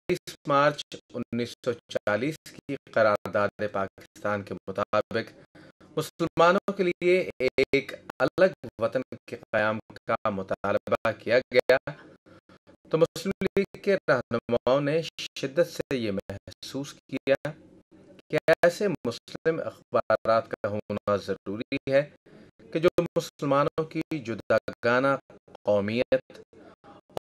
23 मार्च 1940 की करारदाद पाकिस्तान के मुताबिक मुसलमानों के लिए एक अलग वतन के क़याम का मुतालबा किया गया, तो मुस्लिम लीग के रहनुमाओं ने शिद्दत से ये महसूस किया कि ऐसे मुस्लिम अखबारात का होना ज़रूरी है कि जो मुसलमानों की जुदागाना कौमियत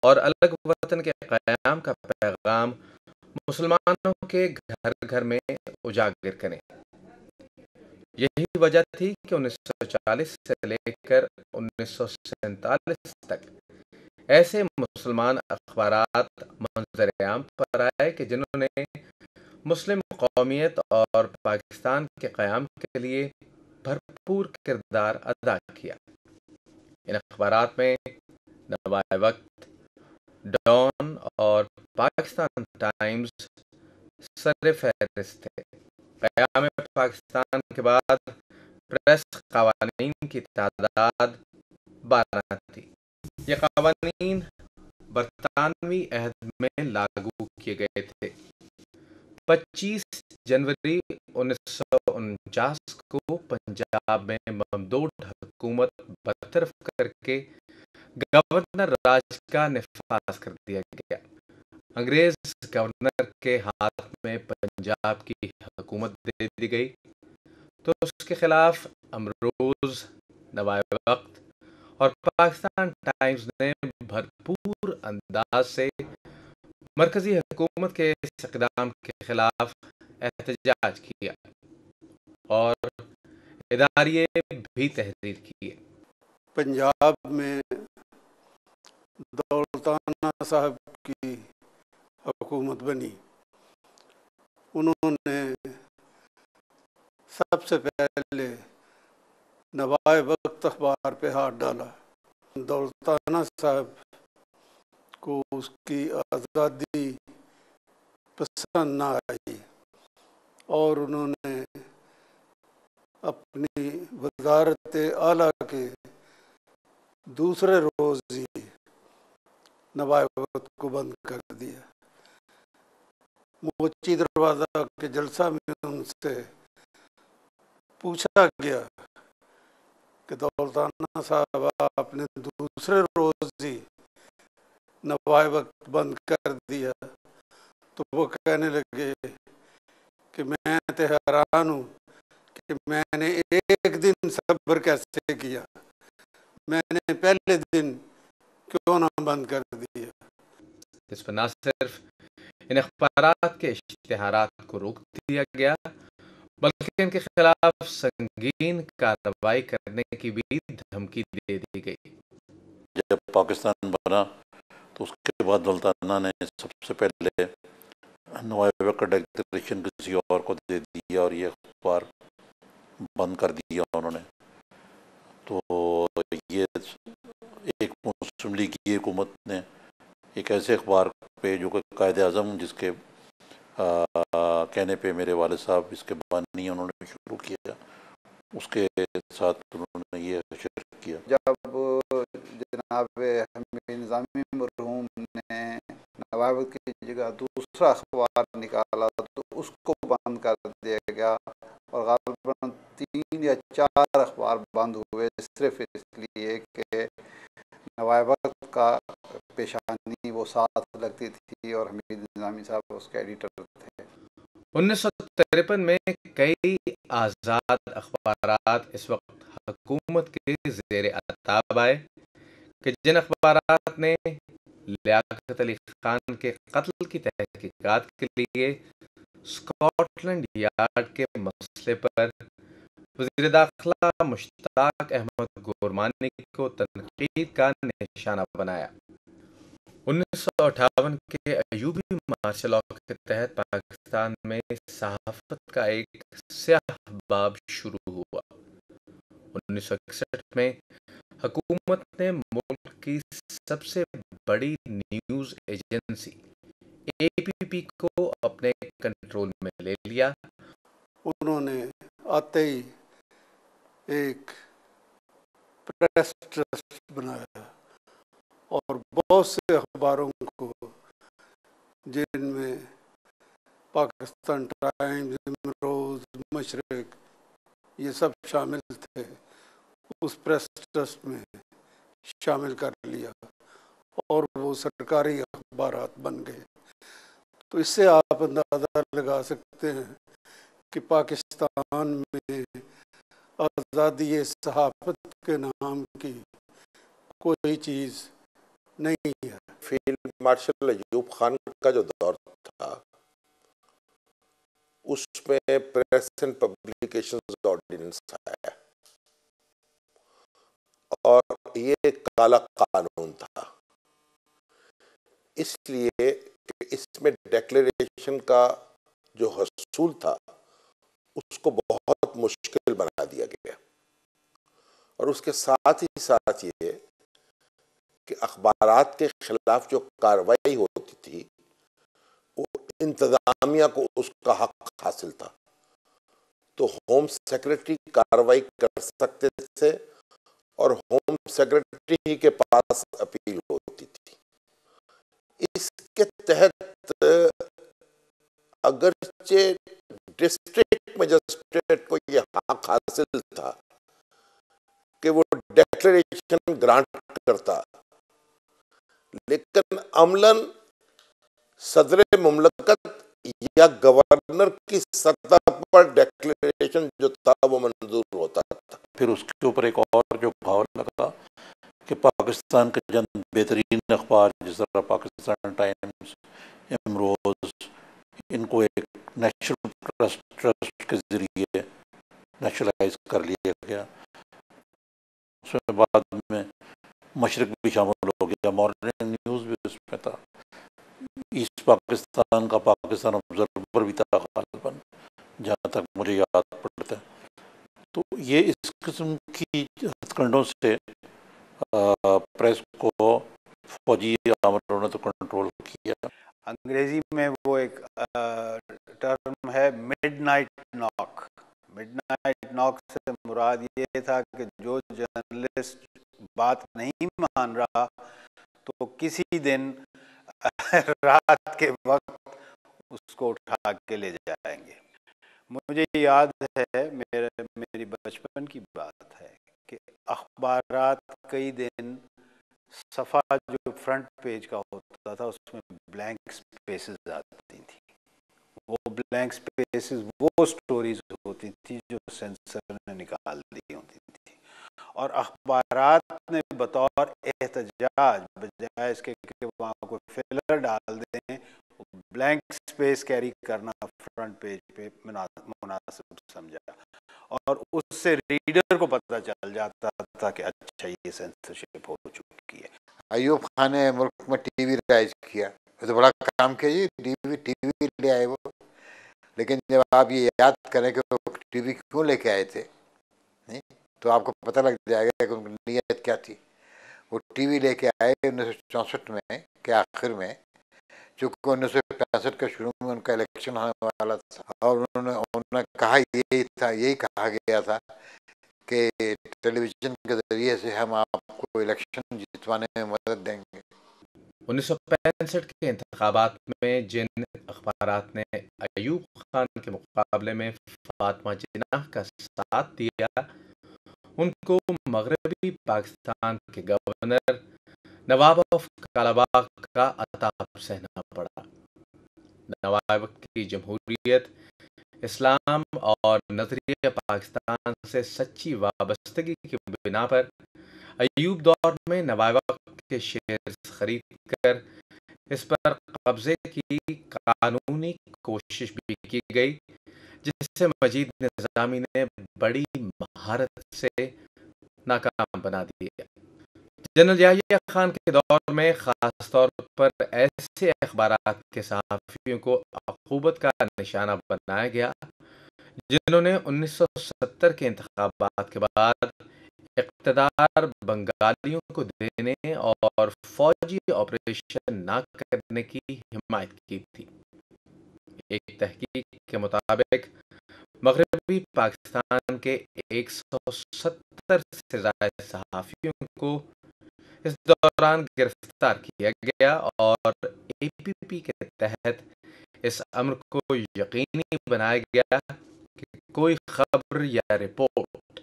और अलग वतन के क़याम का पैगाम मुसलमानों के घर-घर में उजागर करें। यही वजह थी कि 1940 से लेकर 1947 तक ऐसे मुसलमान अखबारात मंज़र-ए-आम पर आए कि जिन्होंने मुस्लिम कौमियत और पाकिस्तान के क़याम के लिए भरपूर किरदार अदा किया। इन अखबारात में नवाए वक्त, डॉन और पाकिस्तान टाइम्स सर-ए-फ़हरिस्त थे। क़याम पाकिस्तान के बाद प्रेस क़वानीन की तादाद 12 थी। ये क़वानीन बरतानवी अहद में लागू किए गए थे। 25 जनवरी 1949 को पंजाब में ममदूद हुकूमत बरतरफ करके गवर्नर राज का नफाज कर दिया गया। अंग्रेज गवर्नर के हाथ में पंजाब की हुकूमत दे दी गई, तो उसके खिलाफ अमरोज़, नवाए वक्त और पाकिस्तान टाइम्स ने भरपूर अंदाज से मरकजी हुकूमत के इस इक़दाम के खिलाफ एहतजाज किया और इदारिये भी तहरीर किए। पंजाब में दौलताना साहब की हुकूमत बनी। उन्होंने सबसे पहले नवाए वक्त अखबार पे हाथ डाला। दौलताना साहब को उसकी आज़ादी पसंद ना आई और उन्होंने अपनी वज़ारत आला के दूसरे रोज़ ही नवाए वक्त को बंद कर दिया। मोची दरवाज़ा के जलसा में उनसे पूछा गया कि दौलताना साहब आपने दूसरे रोज़ ही नवाए वक्त बंद कर दिया, तो वो कहने लगे कि मैं तो हैरान हूँ कि मैंने एक दिन सब्र कैसे किया, मैंने पहले दिन क्यों ना बंद कर दिया। इस पर न सिर्फ इन अखबारात के इश्तिहारात को रोक दिया गया, बल्कि इनके खिलाफ संगीन कार्रवाई करने की भी धमकी दे दी गई। जब पाकिस्तान बना तो उसके बाद दौलताना ने सबसे पहले नवाए वक्त का डिक्लेरेशन किसी और को दे दिया और ये अखबार बंद कर दिया उन्होंने। तो ये एक मुस्लिम लीग की हुकूमत ने एक ऐसे अखबार पे जो कि कायद-ए-आज़म जिसके कहने पे मेरे वालिद साहब इसके बानी उन्होंने शुरू किया, उसके साथ उन्होंने ये नशर किया। जब जनाब हमीद निज़ामी मरहूम ने नवाए वक्त की जगह दूसरा अखबार निकाला तो उसको बंद कर दिया गया और ग़ालिबन 3 या 4 अखबार बंद हुए, सिर्फ इसलिए कि नवाए वक्त का पेशानी वो साथ लगती थी और हमीद निज़ामी साहब उसके एडिटर थे। 1953 में कई आज़ाद अखबारात इस वक्त हुकूमत के ज़ेर अताब आए कि जिन अखबारात ने लियाकत अली खान के कत्ल की तहकीकात के लिए स्कॉटलैंड यार्ड के मसले पर वज़ीर दाखिला मुश्ताक अहमद गोरमानी को तनकीद का निशाना बनाया। 1958 के अयूबी मार्शल लॉ के तहत पाकिस्तान में सहाफ़त का एक स्याह बाब शुरू हुआ। 1961 में हुकूमत ने मुल्क की सबसे बड़ी न्यूज़ एजेंसी APP को अपने कंट्रोल में ले लिया। उन्होंने आते ही एक प्रेस ट्रस्ट बनाया और बहुत से अखबारों को जिनमें पाकिस्तान टाइम्स, इमरोज़, मशरिक ये सब शामिल थे, उस प्रेस ट्रस्ट में शामिल कर लिया और वो सरकारी अखबारात बन गए। तो इससे आप अंदाज़ा लगा सकते हैं कि पाकिस्तान में आज़ादी सहाफ़त के नाम की कोई चीज़ नहीं है। फील्ड मार्शल अयूब खान का जो दौर था उसमें प्रेस एंड पब्लिकेशंस ऑर्डिनेंस आया और ये काला कानून था, इसलिए कि इसमें डिक्लेरेशन का जो हसूल था उसको बहुत मुश्किल बना दिया गया। और उसके साथ ही साथ ये कि अखबारात के खिलाफ जो कार्रवाई होती थी वो इंतजामिया को उसका हक हासिल था, तो होम सेक्रेटरी कार्रवाई कर सकते थे और होम सेक्रेटरी ही के पास अपील होती थी। इसके तहत अगरचे डिस्ट्रिक्ट मजिस्ट्रेट को यह हक हासिल था कि वो डिक्लेरेशन ग्रांट करता, लेकिन अमलन सदर मुमलकत या गवर्नर की सतह पर डिक्लेरेशन जो था वो मंजूर होता था। फिर उसके ऊपर एक और जो भाव लगा कि पाकिस्तान के जन बेहतरीन अखबार जिस तरह पाकिस्तान टाइम्स, इमरोज़, इनको एक नेशनल ट्रस्ट के ज़रिए नेशनलाइज कर लिया गया। उसमें बाद में मशरिक भी शामिल हो गया, मॉर्निंग न्यूज़ भी उसमें था, ईस्ट पाकिस्तान का पाकिस्तान ऑब्जर्वर भी था गालिबन, जहाँ तक मुझे याद पड़ता है। तो ये इस किस्म की हथकंडों से प्रेस को फौजी आमलों ने तो कंट्रोल किया। अंग्रेजी में वो एक टर्म है मिडनाइट नॉक। मिडनाइट नॉक से मुराद ये था कि जो जर्नलिस्ट बात नहीं मान रहा तो किसी दिन रात के वक्त उसको उठा के ले जाएंगे। मुझे याद है, मेरी बचपन की बात है कि अखबारात कई दिन सफ़ा जो फ्रंट पेज का होता था उसमें ब्लैंक स्पेसेस आती थी। वो ब्लैंक स्पेसेस वो स्टोरीज होती थी जो सेंसर ने निकाल दी होती थी, और अखबारात ने बतौर एहतजाज बजाय इसके कि वहाँ कोई फिलर डाल दें, ब्लैंक स्पेस कैरी करना फ्रंट पेज पे मुनासिब समझा, और उससे रीडर को पता चल जाता था कि अच्छा ये सेंसरशिप हो चुकी है। अयूब खान ने मुल्क में टीवी राइज किया, तो बड़ा काम किया जी, टीवी ले आए वो। लेकिन जब आप ये याद करें कि वो टीवी क्यों लेके आए थे, नहीं तो आपको पता लग जाएगा कि उनकी नीयत क्या थी। वो टीवी लेके आए 1964 में के आखिर में, चूँकि 1965 के शुरू में उनका इलेक्शन होने वाला था, और उन्होंने कहा यही कहा गया था कि टेलीविज़न के ज़रिए से हम आपको इलेक्शन जितवाने में मदद देंगे। 1965 के इंतखाबात में जिन अखबारात ने अयूब खान के मुकाबले में फातिमा जिन्नाह का साथ दिया, उनको मगरबी पाकिस्तान के गवर्नर नवाब ऑफ कालाबाग का अताब सहना पड़ा। नवाब की जमहूरियत, इस्लाम और नजरिया पाकिस्तान से सच्ची वाबस्तगी की बिना पर अयूब दौर में नवाब के शेयर्स खरीद कर इस पर कब्जे की कानूनी कोशिश भी की गई, जिसे मजीद निज़ामी ने बड़ी महारत से नाकाम बना दिया। जनरल याहिया खान के दौर में खास तौर पर ऐसे अखबारात के सहाफ़ियों को अक़ूबत का निशाना बनाया गया जिन्होंने 1970 के इंतखाबात के बाद इक़्तिदार बंगालियों को देने और फौजी ऑपरेशन न करने की हिमायत की थी। एक तहकीक के मुताबिक मगरबी पाकिस्तान के 170 से ज़ायद सहाफ़ियों को इस दौरान गिरफ्तार किया गया और APP के तहत इस अम्र को यकीनी बनाया गया कि कोई खबर या रिपोर्ट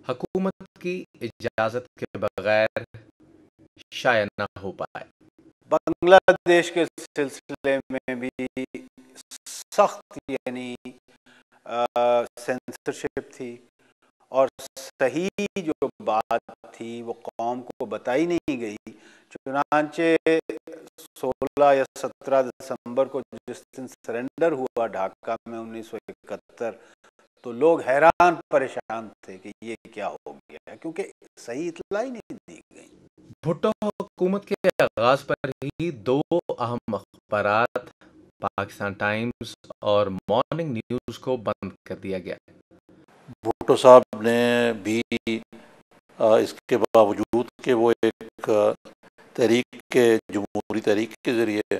हुकूमत की इजाज़त के बगैर शाया न हो पाए। बांग्लादेश के सिलसिले में भी सख्त यानी सेंसरशिप थी और सही जो बात थी वो कौम को बताई नहीं गई। चुनांचे 16 या 17 दिसंबर को जिस दिन सरेंडर हुआ ढाका में 1971, तो लोग हैरान परेशान थे कि ये क्या हो गया, क्योंकि सही इत्तला ही नहीं दी गई। भुट्टो हुकूमत के आगाज पर ही दो अहम अखबारात पाकिस्तान टाइम्स और मॉर्निंग न्यूज़ को बंद कर दिया गया। भुट्टो साहब ने भी इसके बावजूद कि वो एक तहरीक के जमहूरी तहरीक के ज़रिए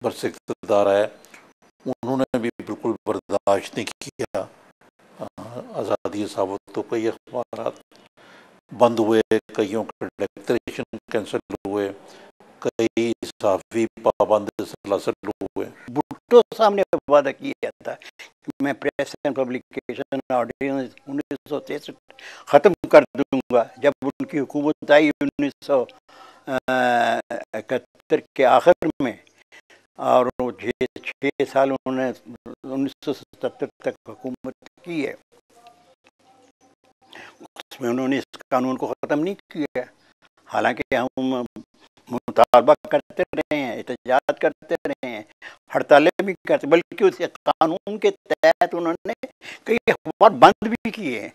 बरसे इक़्तिदार है, उन्होंने भी बिल्कुल बर्दाश्त नहीं किया आज़ादी साबत। तो कई अखबार बंद हुए, कईयों के डिक्लेरेशन कैंसिल हुए, कई सहाफ़ी पाबंद सलासल हुए। भुट्टो साहब ने वादा किया था कि मैं प्रेस एंड पब्लिकेशन ऑर्डिनेंस 1963 ख़त्म कर दूंगा। जब उनकी हुकूमत आई 1971 के आखिर में, और 6 साल उन्होंने 1977 तक हुकूमत की है, उसमें उन्होंने इस कानून को ख़त्म नहीं किया। हालांकि हम मुतालबा करते रहे हैं, एहतजाज करते रहे हैं, हड़तालें भी करते, बल्कि उस कानून के तहत उन्होंने कई अखबार बंद भी किए हैं।